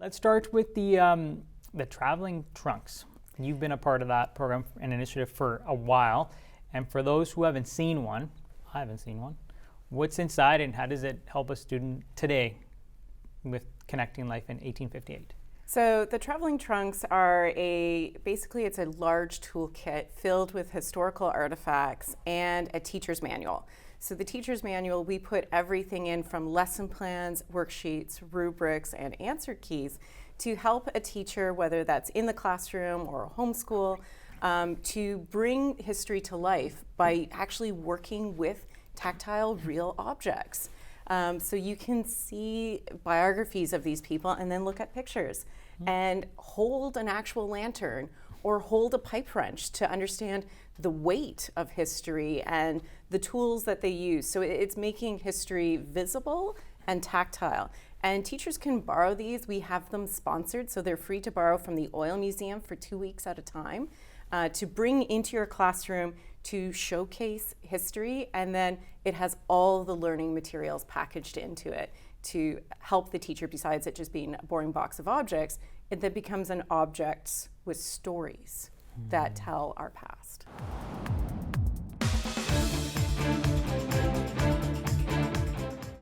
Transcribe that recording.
Let's start with the traveling trunks. You've been a part of that program and initiative for a while. And for those who haven't seen one, I haven't seen one, what's inside and how does it help a student today with connecting life in 1858? So the traveling trunks are basically it's a large toolkit filled with historical artifacts and a teacher's manual. So the teacher's manual, we put everything in from lesson plans, worksheets, rubrics, and answer keys to help a teacher, whether that's in the classroom or homeschool, to bring history to life by actually working with tactile, real objects. So you can see biographies of these people and then look at pictures and hold an actual lantern or hold a pipe wrench to understand the weight of history and the tools that they use. So it's making history visible and tactile. And teachers can borrow these. We have them sponsored, so they're free to borrow from the Oil Museum for 2 weeks at a time to bring into your classroom to showcase history, and then it has all the learning materials packaged into it to help the teacher, besides it just being a boring box of objects, it then becomes an object with stories that tell our past.